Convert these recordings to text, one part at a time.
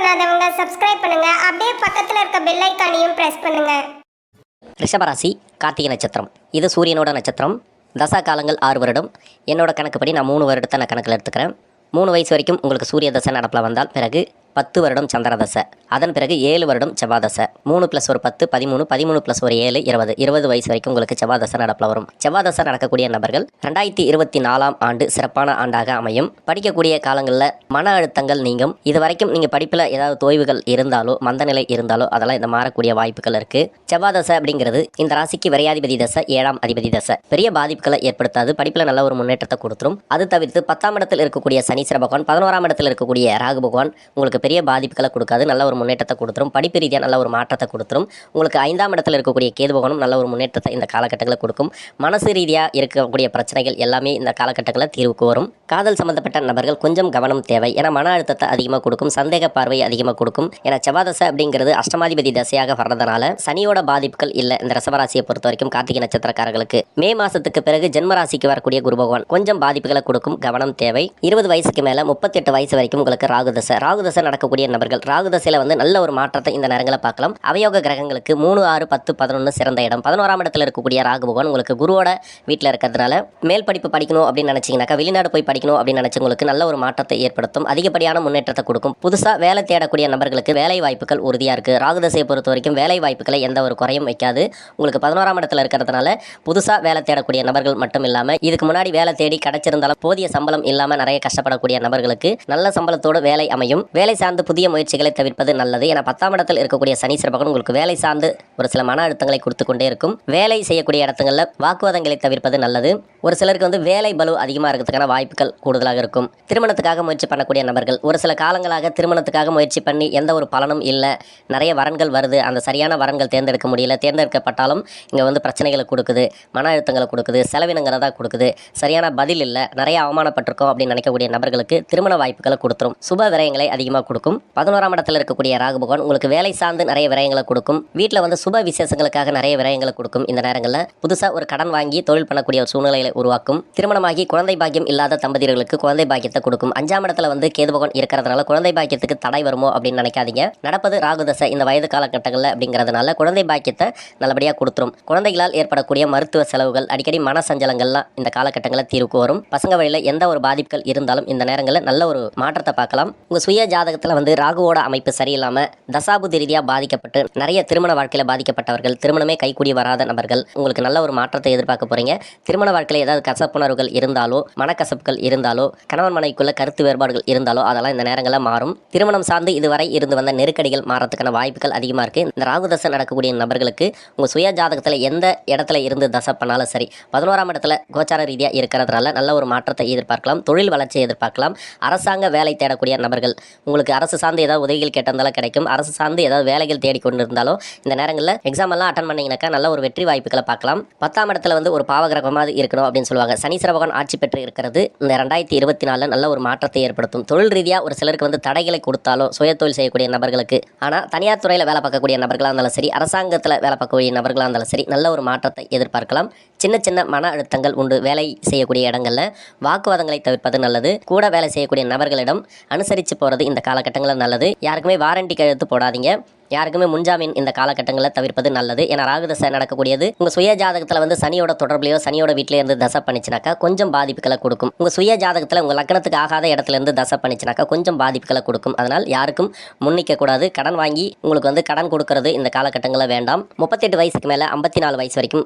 பண்ணாதவங்க சப்ஸ்கிரைப் பண்ணுங்க. அப்படியே பக்கத்துல இருக்க பெல் ஐகானையும் பிரஸ் பண்ணுங்க. ரிஷபராசி கார்த்திகை நட்சத்திரம். இது சூரியனோட நட்சத்திரம். தசா காலங்கள் 6 வருடம். என்னோட கணக்குப்படி நான் 3 வருடத்தை நான் கணக்கில் எடுத்துக்கிறேன். 3 வயசு வரைக்கும் உங்களுக்கு சூரிய தசை நடப்பில் வந்தால் பிறகு 10 வருடம் சந்திர தசை, அதன் பிறகு 7 வருடம் செவ்வாய் தசை, 3 + 1 10 13, 13 + 1 7 20, 20 வயசு வரைக்கும் உங்களுக்கு செவ்வாய் தசை நடப்பில் வரும். செவ்வாய் தசை நடக்கக்கூடிய நபர்கள் 2024ஆம் ஆண்டு சிறப்பான ஆண்டாக அமையும். படிக்கக்கூடிய காலங்களில் மன அழுத்தங்கள் நீங்கும். இது வரைக்கும் நீங்கள் படிப்பில் ஏதாவது தொய்வுகள் இருந்தாலோ மந்தநிலை இருந்தாலோ அதெல்லாம் இந்த மாறக்கூடிய வாய்ப்புகள் இருக்குது. செவ்வாய் தசை அப்படிங்கிறது இந்த ராசிக்கு விரையாதிபதி தசை, 7ஆம் அதிபதி தசை. பெரிய பாதிப்புகளை ஏற்படுத்தாது. படிப்பில் நல்ல ஒரு முன்னேற்றத்தை கொடுத்துரும். அது தவிர்த்து 10ஆம் இடத்தில் இருக்கக்கூடிய சனீஸ்வர பகவான், 11ஆம் இடத்தில் இருக்கக்கூடிய ராகு பகவான் உங்களுக்கு பெரிய பாதிப்புகளை கொடுக்காது. நல்ல ஒரு முன்னேற்றத்தை கொடுத்துரும். படிப்பு ரீதியாக நல்ல ஒரு மாற்றத்தை கொடுத்துரும். உங்களுக்கு 5ஆம் இடத்தில் இருக்கக்கூடிய கேது பகவானும் நல்ல ஒரு முன்னேற்றத்தை இந்த காலகட்டங்களில் கொடுக்கும். மனசு ரீதியாக இருக்கக்கூடிய பிரச்சனைகள் எல்லாமே இந்த காலகட்டங்களில் தீர்வுக்கு வரும். காதல் சம்பந்தப்பட்ட நபர்கள் கொஞ்சம் கவனம் தேவை. ஏன்னா மன அழுத்தத்தை அதிகமாக கொடுக்கும், சந்தேக பார்வை அதிகமாக கொடுக்கும். ஏன்னா செவ்வாய் தசை அப்படிங்கிறது அஷ்டமாதிபதி தசையாக வர்றதுனால சனியோட பாதிப்புகள் இல்லை இந்த ரிஷபராசியை பொறுத்த வரைக்கும். கார்த்திகை நட்சத்திரக்காரர்களுக்கு மே மாசத்துக்கு பிறகு ஜென்ம ராசிக்கு வரக்கூடிய குரு பகவான் கொஞ்சம் பாதிப்புகளை கொடுக்கும், கவனம் தேவை. 20 வயசுக்கு மேல 38 வயசு வரைக்கும் உங்களுக்கு ராகு தசை நடக்கக்கூடிய நபர்கள் ராகு தசையில வந்து நல்ல ஒரு மாற்றத்தை இந்த நேரங்களை பார்க்கலாம். அவயோக கிரகங்களுக்கு 3, 6, 10, 11 சிறந்த இடம். 11ஆம் இடத்துல இருக்கக்கூடிய ராகு பகவான் உங்களுக்கு குருவோட வீட்டில் இருக்கிறதுனால மேல் படிப்பு படிக்கணும் அப்படின்னு நினைச்சீங்கன்னாக்கா, வெளிநாடு போய் படிக்கணும் அப்படின்னு நினைச்சவங்களுக்கு நல்ல ஒரு மாற்றத்தை ஏற்படுத்தும். அதிகப்படியான முன்னேற்றத்தை கொடுக்கும். புதுசாக வேலை தேடக்கூடிய நபர்களுக்கு வேலை வாய்ப்புகள் உறுதியாக இருக்குது. ராகு தசையை பொறுத்த வரைக்கும் வேலை வாய்ப்புகளை எந்த ஒரு குறையும் வைக்காது. உங்களுக்கு 11ஆம் இடத்துல இருக்கிறதுனால புதுசாக வேலை தேடக்கூடிய நபர்கள் மட்டும் இல்லாமல் இதுக்கு முன்னாடி வேலை தேடி கிடைச்சிருந்தாலும் போதிய சம்பளம் இல்லாமல் நிறைய கஷ்டப்படக்கூடிய நபர்களுக்கு நல்ல சம்பளத்தோடு வேலை அமையும். வேலை சார்ந்து புதிய முயற்சிகளை தவிர்ப்பது நல்லது. ஏன்னா 10ஆம் இடத்தில் இருக்கக்கூடிய சனீஸ்வர பகவான் உங்களுக்கு வேலை சார்ந்து ஒரு சில மன அழுத்தங்களை கொடுத்து கொண்டே இருக்கும். வேலை செய்யக்கூடிய இடங்களில் வாக்குவாதங்களை தவிர்ப்பது நல்லது. ஒரு சிலருக்கு வந்து வேலை பலு அதிகமாக இருக்கிறதுக்கான வாய்ப்புகள் கூடுதலாக இருக்கும். திருமணத்துக்காக முயற்சி பண்ணக்கூடிய நபர்கள் ஒரு சில காலங்களாக திருமணத்துக்காக முயற்சி பண்ணி எந்த ஒரு பலனும் இல்லை, நிறைய வரன்கள் வருது, அந்த சரியான வரன்கள் தேர்ந்தெடுக்க முடியல, தேர்ந்தெடுக்கப்பட்டாலும் இங்கே வந்து பிரச்சனைகளை கொடுக்குது, மன அழுத்தங்களை கொடுக்குது, செலவினங்களை தான் கொடுக்குது, சரியான பதில் இல்லை, நிறைய அவமானப்பட்டிருக்கோம் அப்படின்னு நினைக்கக்கூடிய நபர்களுக்கு திருமண வாய்ப்புகளை கொடுத்துரும். சுப விரயங்களை அதிகமாக கொடுக்கும். 11ஆம் இடத்துல இருக்கக்கூடிய ராகு பகவான் உங்களுக்கு வேலை சார்ந்து நிறைய விரயங்களை கொடுக்கும். வீட்டில் வந்து சுப விசேஷங்களுக்காக நிறைய விரயங்களை கொடுக்கும். இந்த நேரங்களில் புதுசாக ஒரு கடன் வாங்கி தொழில் பண்ணக்கூடிய ஒரு சூழ்நிலைகளை உருவாக்கும். திருமணமாகி குழந்தை பாக்கியம் இல்லாத தம்பதியர்களுக்கு குழந்தை பாக்கியத்தை கொடுக்கும். 5ஆம் இடத்துல வந்து கேது பகவான் இருக்கிறதுனால குழந்தை பாக்கியத்துக்கு தடை வருமோ அப்படின்னு நினைக்காதீங்க. நடப்பது ராகு தசை இந்த வயது காலகட்டங்களில் அப்படிங்கிறதுனால குழந்தை பாக்கியத்தை நல்லபடியாக கொடுத்துரும். குழந்தைகளால் ஏற்படக்கூடிய மருத்துவ செலவுகள், அடிக்கடி மன சஞ்சலங்கள்லாம் இந்த காலகட்டங்களில் தீர்வுக்கு வரும். பசங்க வழியில் எந்த ஒரு பாதிப்புகள் இருந்தாலும் இந்த நேரங்களில் நல்ல ஒரு மாற்றத்தை பார்க்கலாம். உங்கள் சுய ஜாதகத்தில் வந்து ராகுவோட அமைப்பு சரியில்லாமல் தசாபுதி ரீதியாக பாதிக்கப்பட்டு நிறைய திருமண வாழ்க்கையில் பாதிக்கப்பட்டவர்கள், திருமணமே கைக்கூடி வராத நபர்கள் உங்களுக்கு நல்ல ஒரு மாற்றத்தை எதிர்பார்க்க போறீங்க. திருமண வாழ்க்கையில் ஏதாவது கசப்புணர்வுகள் இருந்தாலோ, மனக்கசப்புகள் இருந்தாலோ, கணவன் மனைவிக்குள்ள கருத்து வேறுபாடுகள் இருந்தாலோ அதெல்லாம் இந்த நேரங்களில் மாறும். திருமணம் சார்ந்து இதுவரை இருந்து வந்த நெருக்கடிகள் மாறத்துக்கான வாய்ப்புகள் அதிகமாக இருக்குது. இந்த ராகு தசை நடக்கக்கூடிய நபர்களுக்கு உங்கள் சுய ஜாதகத்தில் எந்த இடத்துல இருந்து தசை பண்ணாலும் சரி, 11ஆம் இடத்துல கோச்சார ரீதியாக இருக்கிறதுனால நல்ல ஒரு மாற்றத்தை எதிர்பார்க்கலாம். தொழில் வளர்ச்சியை எதிர்பார்க்கலாம். அரசாங்க வேலை தேடக்கூடிய நபர்கள் உங்களுக்கு அரசு சார்ந்து ஏதாவது உதவிகள் கேட்டிருந்தாலும் கிடைக்கும். அரசு சார்ந்து ஏதாவது வேலைகள் தேடிக்கொண்டு இருந்தாலும் இந்த நேரங்களில் எக்ஸாம் எல்லாம் அட்டன் பண்ணிங்கனாக்கா நல்ல ஒரு வெற்றி வாய்ப்புகளை பார்க்கலாம். 10ஆம் இடத்துல வந்து ஒரு பாவகிரகமாக இருக்கணும் அப்படின்னு சொல்லுவாங்க. சனீஸ்வர பகவான் ஆட்சி பெற்று இருக்கிறது இந்த 2024 நல்ல ஒரு மாற்றத்தை ஏற்படுத்தும். தொழில் ரீதியாக ஒரு சிலருக்கு வந்து தடைகளை கொடுத்தாலும் சுய தொழில் செய்யக்கூடிய நபர்களுக்கு, ஆனால் தனியார் துறையில் வேலை பார்க்கக்கூடிய நபர்களாக இருந்தாலும் சரி, அரசாங்கத்தில் வேலை பார்க்கக்கூடிய நபர்களாக இருந்தாலும் சரி நல்ல ஒரு மாற்றத்தை எதிர்பார்க்கலாம். சின்ன சின்ன மன அழுத்தங்கள் உண்டு. வேலை செய்யக்கூடிய இடங்களில் வாக்குவாதங்களை தவிர்ப்பது நல்லது. கூட வேலை செய்யக்கூடிய நபர்களிடம் அனுசரித்து போகிறது இந்த காலகட்டங்களில் நல்லது. யாருக்குமே வாரண்டி கையெழுத்து போடாதீங்க. யாருக்குமே முன்ஜாமீன் இந்த காலகட்டங்களில் தவிர்ப்பது நல்லது. ஏன்னா ராகு தசை நடக்கக்கூடியது உங்கள் சுய ஜாதகத்தில் வந்து சனியோட தொடர்புலையோ சனியோட வீட்டிலே இருந்து தசை பண்ணிச்சுனாக்கா கொஞ்சம் பாதிப்புகளை கொடுக்கும். உங்கள் சுய ஜாதகத்தில் உங்கள் லக்னத்துக்கு ஆகாத இடத்துல இருந்து தசை பண்ணிச்சுனாக்கா கொஞ்சம் பாதிப்புகளை கொடுக்கும். அதனால் யாருக்கும் முன்னிக்க கூடாது. கடன் வாங்கி உங்களுக்கு வந்து கடன் கொடுக்கறது இந்த காலகட்டங்களில் வேண்டாம். 38 வயசுக்கு மேலே 54 வயசு வரைக்கும்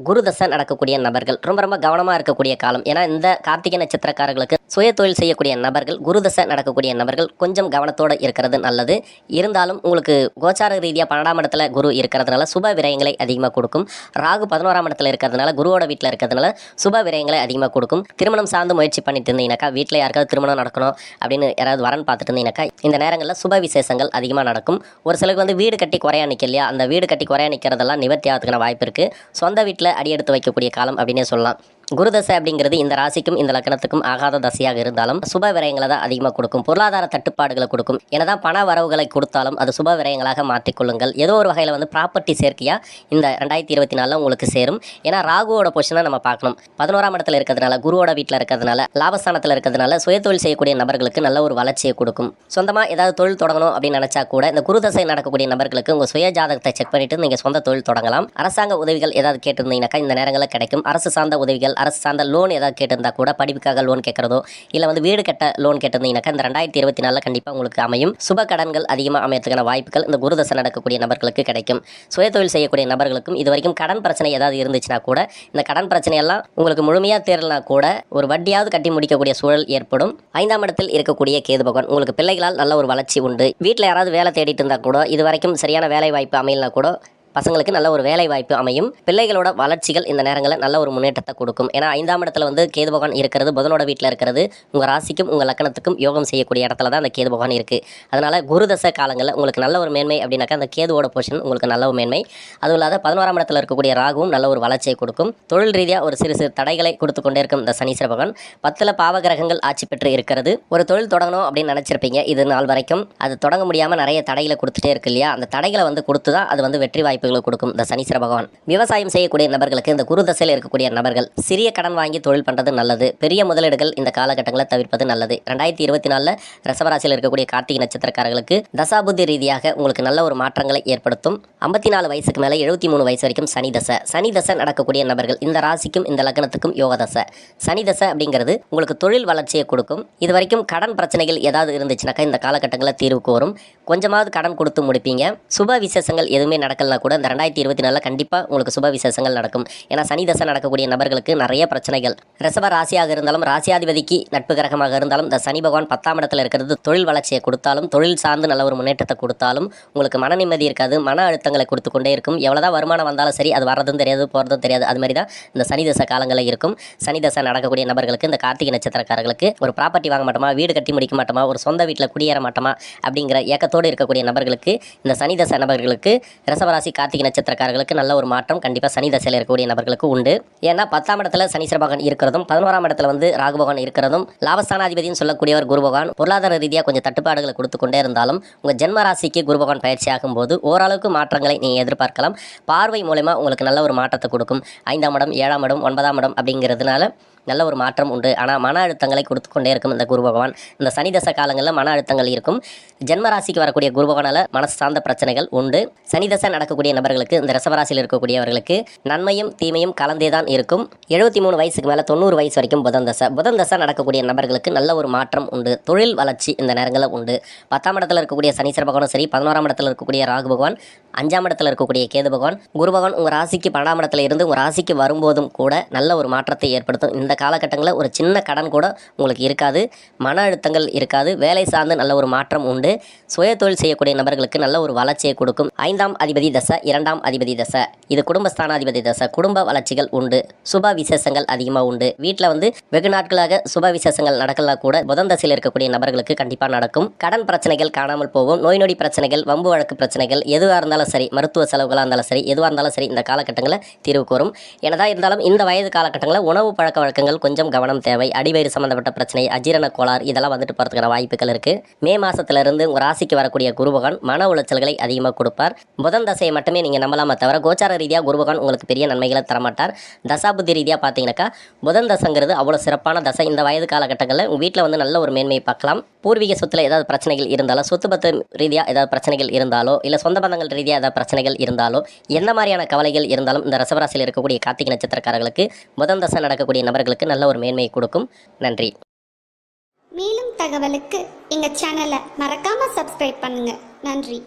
குரு தசை நடக்கக்கூடிய நபர்கள் ரொம்ப கவனமாக இருக்கக்கூடிய காலம். ஏன்னா இந்த கார்த்திகை நட்சத்திரக்காரர்களுக்கு சுய தொழில் செய்யக்கூடிய நபர்கள், குரு தசை நடக்கக்கூடிய நபர்கள் கொஞ்சம் கவனத்தோடு இருக்கிறது நல்லது. இருந்தாலும் உங்களுக்கு கோச்சார ரீதியாக 12ஆம் இடத்துல குரு இருக்கிறதுனால சுப விரயங்களை அதிகமாக கொடுக்கும். ராகு 11ஆம் இடத்துல இருக்கிறதுனால குருவோட வீட்டில் இருக்கிறதுனால சுப விரயங்களை அதிகமாக கொடுக்கும். திருமணம் சார்ந்து முயற்சி பண்ணிட்டு இருந்தீங்கன்னாக்கா, வீட்டில் யாருக்காவது திருமணம் நடக்கணும் அப்படின்னு யாராவது வரன் பார்த்துட்டு இருந்தீங்கன்னாக்கா இந்த நேரங்களில் சுப விசேஷங்கள் அதிகமாக நடக்கும். ஒரு சிலருக்கு வந்து வீடு கட்டி குறையா நிற்கலையா, அந்த வீடு கட்டி குறையா நிற்கிறதெல்லாம் நிவர்த்தி ஆகிறதுக்கான வாய்ப்பு இருக்குது. சொந்த வீட்டில் அடியெடுத்து வைக்கக்கூடிய காலம் அப்படின்னே சொல்லலாம். குரு தசை அப்படிங்கிறது இந்த ராசிக்கும் இந்த லக்னத்துக்கும் ஆகாத தசையாக இருந்தாலும் சுப விரயங்களை தான் அதிகமாக கொடுக்கும். பொருளாதார தட்டுப்பாடுகளை கொடுக்கும். என்னதான் பண வரவுகளை கொடுத்தாலும் அது சுப விரயங்களாக மாற்றிக்கொள்ளுங்கள். ஏதோ ஒரு வகையில் வந்து ப்ராப்பர்ட்டி சேர்க்கையா இந்த 2024 உங்களுக்கு சேரும். ஏன்னா ராகுவோட பொசிஷனை நம்ம பார்க்கணும். 11ஆம் இடத்துல இருக்கிறதுனால, குருவோட வீட்டில் இருக்கிறதுனால, லாபஸ்தானத்தில் இருக்கிறதுனால சுயதொழில் செய்யக்கூடிய நபர்களுக்கு நல்ல ஒரு வளர்ச்சியை கொடுக்கும். சொந்தமாக ஏதாவது தொழில் தொடங்கணும் அப்படின்னு நினைச்சா கூட இந்த குரு தசை நடக்கக்கூடிய நபர்களுக்கு உங்கள் சுய ஜாதகத்தை செக் பண்ணிட்டு நீங்கள் சொந்த தொழில் தொடங்கலாம். அரசாங்க உதவிகள் ஏதாவது கேட்டிருந்தீங்கன்னாக்கா இந்த நேரங்களில் கிடைக்கும். அரசு சார்ந்த உதவிகள், அரசு சார்ந்த லோன் ஏதாவது கேட்டிருந்தா கூட, படிப்புக்காக லோன் கேட்கறதோ இல்லை வந்து வீடு கட்ட லோன் கேட்டிருந்தீங்கன்னாக்கா இந்த 2024 கண்டிப்பாக உங்களுக்கு அமையும். சுப கடன்கள் அதிகமாக அமையறதுக்கான வாய்ப்புகள் இந்த குரு தசை நடக்கக்கூடிய நபர்களுக்கு கிடைக்கும். சுயதொழில் செய்யக்கூடிய நபர்களுக்கும் இது வரைக்கும் கடன் பிரச்சனை ஏதாவது இருந்துச்சுன்னா கூட இந்த கடன் பிரச்சனையெல்லாம் உங்களுக்கு முழுமையாக தேரலனா கூட ஒரு வட்டியாவது கட்டி முடிக்கக்கூடிய சூழல் ஏற்படும். 5ஆம் இடத்தில் இருக்கக்கூடிய கேது பகவான் உங்களுக்கு பிள்ளைகளால் நல்ல ஒரு வளர்ச்சி உண்டு. வீட்டில் யாராவது வேலை தேடிட்டு இருந்தால் கூட, இது வரைக்கும் சரியான வேலை வாய்ப்பு அமையலனா கூட பசங்களுக்கு நல்ல ஒரு வேலை வாய்ப்பு அமையும். பிள்ளைகளோட வளர்ச்சிகள் இந்த நேரங்களில் நல்ல ஒரு முன்னேற்றத்தை கொடுக்கும். ஏன்னா 5ஆம் இடத்துல வந்து கேது பகவான் இருக்கிறது, புதனோட வீட்டில் இருக்கிறது, உங்கள் ராசிக்கும் உங்கள் லக்கணத்துக்கும் யோகம் செய்யக்கூடிய இடத்துல தான் அந்த கேது பகவான் இருக்குது. அதனால் குரு தசை காலங்களில் உங்களுக்கு நல்ல ஒரு மேன்மை அப்படின்னாக்கா அந்த கேதுவோட பொசிஷன் உங்களுக்கு நல்ல ஒரு மேன்மை. அதுவும் இல்லாத 11ஆம் இடத்துல இருக்கக்கூடிய ராகுவும் நல்ல ஒரு வளர்ச்சியை கொடுக்கும். தொழில் ரீதியாக ஒரு சிறு தடைகளை கொடுத்து கொண்டே இருக்கும் இந்த சனீஸ்வர பகவான் 10ல் பாவகிரகங்கள் ஆட்சி பெற்று இருக்கிறது. ஒரு தொழில் தொடங்கணும் அப்படின்னு நினச்சிருப்பீங்க, இது நாள் வரைக்கும் அது தொடங்க முடியாமல் நிறைய தடைகளை கொடுத்துட்டே இருக்கு இல்லையா? அந்த தடைகளை வந்து கொடுத்து தான் அது வந்து வெற்றி வாய்ப்பு கொடுக்கும் இந்த சனீஸ்வர பகவான். விவசாயம் செய்யக்கூடிய நபர்களுக்கு இந்த குரு தசையில் இருக்கக்கூடிய நபர்கள் சிறிய கடன் வாங்கி தொழில் பண்றது நல்லது. பெரிய முதலீடுகள் இந்த காலகட்டங்களை தவிர்ப்பது நல்லது. 2024 ரிஷபராசியில் இருக்கக்கூடிய கார்த்திகை நட்சத்திரக்காரர்களுக்கு தசாபுத்தி ரீதியாக உங்களுக்கு நல்ல ஒரு மாற்றங்களை ஏற்படுத்தும். 54 வயசுக்கு மேலே 73 வயசு வரைக்கும் சனி தசை. சனி தசை நடக்கக்கூடிய நபர்கள் இந்த ராசிக்கும் இந்த லக்னத்துக்கும் யோக தசை. சனி தசை அப்படிங்கிறது உங்களுக்கு தொழில் வளர்ச்சியை கொடுக்கும். இது வரைக்கும் கடன் பிரச்சனைகள் ஏதாவது இருந்துச்சுனாக்கா இந்த காலகட்டங்களில் தீர்வுக்கு வரும். கொஞ்சமாவது கடன் கொடுத்து முடிப்பீங்க. சுப விசேஷங்கள் எதுவுமே நடக்கலனா கூட இந்த 2024 கண்டிப்பாக உங்களுக்கு சுப விசேஷங்கள் நடக்கும். ஏன்னா சனி தசை நடக்கக்கூடிய நபர்களுக்கு நிறைய பிரச்சனைகள். ரிஷப ராசியாக இருந்தாலும், ராசியாதிபதிக்கு நட்பு கிரகமாக இருந்தாலும், இந்த சனி பகவான் 10ஆம் இடத்துல இருக்கிறது தொழில் வளர்ச்சியை கொடுத்தாலும், தொழில் சார்ந்து நல்ல ஒரு முன்னேற்றத்தை கொடுத்தாலும் உங்களுக்கு மன நிம்மதி இருக்காது. மன அழுத்தங்களை கொடுத்து கொண்டே இருக்கும். எவ்வளோதான் வருமானம் வந்தாலும் சரி, அது வர்றதும் தெரியாது, போகிறதும் தெரியாது. அது மாதிரி தான் இந்த சனி தசை காலங்களில் இருக்கும். சனி தசை நடக்கக்கூடிய நபர்களுக்கு, இந்த கார்த்திகை நட்சத்திரக்காரர்களுக்கு ஒரு ப்ராப்பர்ட்டி வாங்க மாட்டோமா, வீடு கட்டி முடிக்க மாட்டோமா, ஒரு சொந்த வீட்டில் குடியேற மாட்டோமா அப்படிங்கிற ஏக்கத்தோடு இருக்கக்கூடிய நபர்களுக்கு, இந்த சனி தசை நபர்களுக்கு, ரிஷபராசி கார்த்திகை நட்சத்திரக்காரர்களுக்கு நல்ல ஒரு மாற்றம் கண்டிப்பாக சனி தசையில் இருக்கக்கூடிய நபர்களுக்கு உண்டு. ஏன்னா 10ஆம் இடத்துல சனீஸ்வர பகவான் இருக்கிறதும், 11ஆம் இடத்துல வந்து ராகு பகவான் இருக்கிறதும், லாபஸ்தானாதிபதினு சொல்லக்கூடியவர் குரு பகவான் பொருளாதார ரீதியாக கொஞ்சம் தட்டுப்பாடுகளை கொடுத்து கொண்டே இருந்தாலும் உங்கள் ஜென்ம ராசிக்கு குரு பகவான் பயிற்சி ஆகும்போது ஓரளவுக்கு மாற்றங்களை நீங்கள் எதிர்பார்க்கலாம். பார்வை மூலமா உங்களுக்கு நல்ல ஒரு மாற்றத்தை கொடுக்கும். 5ஆம் இடம், 7ஆம் இடம், 9ஆம் இடம் அப்படிங்கிறதுனால நல்ல ஒரு மாற்றம் உண்டு. ஆனால் மன அழுத்தங்களை கொடுத்து கொண்டே இருக்கும் இந்த குரு பகவான். இந்த சனி தசை காலங்களில் மன அழுத்தங்கள் இருக்கும். ஜென்ம ராசிக்கு வரக்கூடிய குரு பகவானால் மனசு சார்ந்த பிரச்சனைகள் உண்டு. சனி தசை நடக்கக்கூடிய நபர்களுக்கு, இந்த ரிஷபராசியில் இருக்கக்கூடியவர்களுக்கு நன்மையும் தீமையும் கலந்தே தான் இருக்கும். 73 வயசுக்கு மேலே 90 வயசு வரைக்கும் புதன் தசை. புதன் தசை நடக்கக்கூடிய நபர்களுக்கு நல்ல ஒரு மாற்றம் உண்டு. தொழில் வளர்ச்சி இந்த நேரங்களில் உண்டு. 10ஆம் இடத்துல இருக்கக்கூடிய சனீஸ்வர பகவானும் சரி, 11ஆம் இடத்துல இருக்கக்கூடிய ராகு பகவான், 5ஆம் இடத்துல இருக்கக்கூடிய கேது பகவான், குரு பகவான் உங்கள் ராசிக்கு 12ஆம் இடத்துல இருந்து உங்கள் ராசிக்கு வரும்போதும் கூட நல்ல ஒரு மாற்றத்தை ஏற்படுத்தும். இந்த காலகட்டங்களில் ஒரு சின்ன கடன் கூட உங்களுக்கு இருக்காது. மன அழுத்தங்கள் இருக்காது. வேலை சார்ந்து நல்ல ஒரு மாற்றம் உண்டு. சுய தொழில் செய்யக்கூடிய நபர்களுக்கு நல்ல ஒரு வளர்ச்சியை கொடுக்கும். 5ஆம் அதிபதி தசை, 2ஆம் அதிபதி தசை, இது குடும்பஸ்தானாதிபதி தசை. குடும்ப வளர்ச்சிகள் உண்டு. சுப விசேஷங்கள் அதிகமாக உண்டு. வீட்டில் வந்து வெகு நாட்களாக சுப விசேஷங்கள் நடக்கலாம் கூட புதன் தசையில் இருக்கக்கூடிய நபர்களுக்கு கண்டிப்பாக நடக்கும். கடன் பிரச்சனைகள் காணாமல் போகும். நோய் நொடி பிரச்சனைகள், வம்பு வழக்கு பிரச்சனைகள் எதுவாக இருந்தாலும் சரி, மருத்துவ செலவுகளாக இருந்தாலும் சரி, எதுவாக இருந்தாலும் சரி, இந்த காலகட்டங்களில் தீர்வுக்கு வரும். என்னதான் இருந்தாலும் இந்த வயது காலகட்டங்களில் உணவு பழக்க வழக்கங்கள் கொஞ்சம் கவனம் தேவை. அடிவயிறு சம்பந்தப்பட்ட பிரச்சனை, அஜீரண கோளாறு இதெல்லாம் வந்துட்டு போகிறதுக்கான வாய்ப்புகள் இருக்குது. மே மாதத்திலிருந்து உங்கள் ராசிக்கு வரக்கூடிய குருபகவான் மன உளைச்சல்களை அதிகமாக கொடுப்பார். புதன் தசையை மட்டுமே நீங்கள் நம்பலாமா தவிர கோச்சார ரீதியாக குருபகவான் உங்களுக்கு பெரிய நன்மைகளை தரமாட்டார். தசாபுத்தி ரீதியாக பார்த்தீங்கன்னாக்கா புதன் தசைங்கிறது அவ்வளோ சிறப்பான தசை. இந்த வயது காலகட்டங்களில் உங்கள் வீட்டில் வந்து நல்ல ஒரு மேன்மையை பார்க்கலாம். பூர்வீக சொத்தில் ஏதாவது பிரச்சனைகள் இருந்தாலோ, சொத்து பத்து ரீதியாக ஏதாவது பிரச்சனைகள் இருந்தாலோ, இல்லை சொந்த பந்தங்கள் ரீதியாக ஏதாவது பிரச்சனைகள் இருந்தாலோ, எந்த மாதிரியான கவலைகள் இருந்தாலும் இந்த ரிஷபராசியில் இருக்கக்கூடிய கார்த்திகை நட்சத்திரக்காரர்களுக்கு புதன் தசை நடக்கக்கூடிய நபர்களுக்கு நல்ல ஒரு மேன்மையை கொடுக்கும். நன்றி. மேலும் தகவலுக்கு எங்கள் சேனலை மறக்காமல் சப்ஸ்கிரைப் பண்ணுங்கள். நன்றி.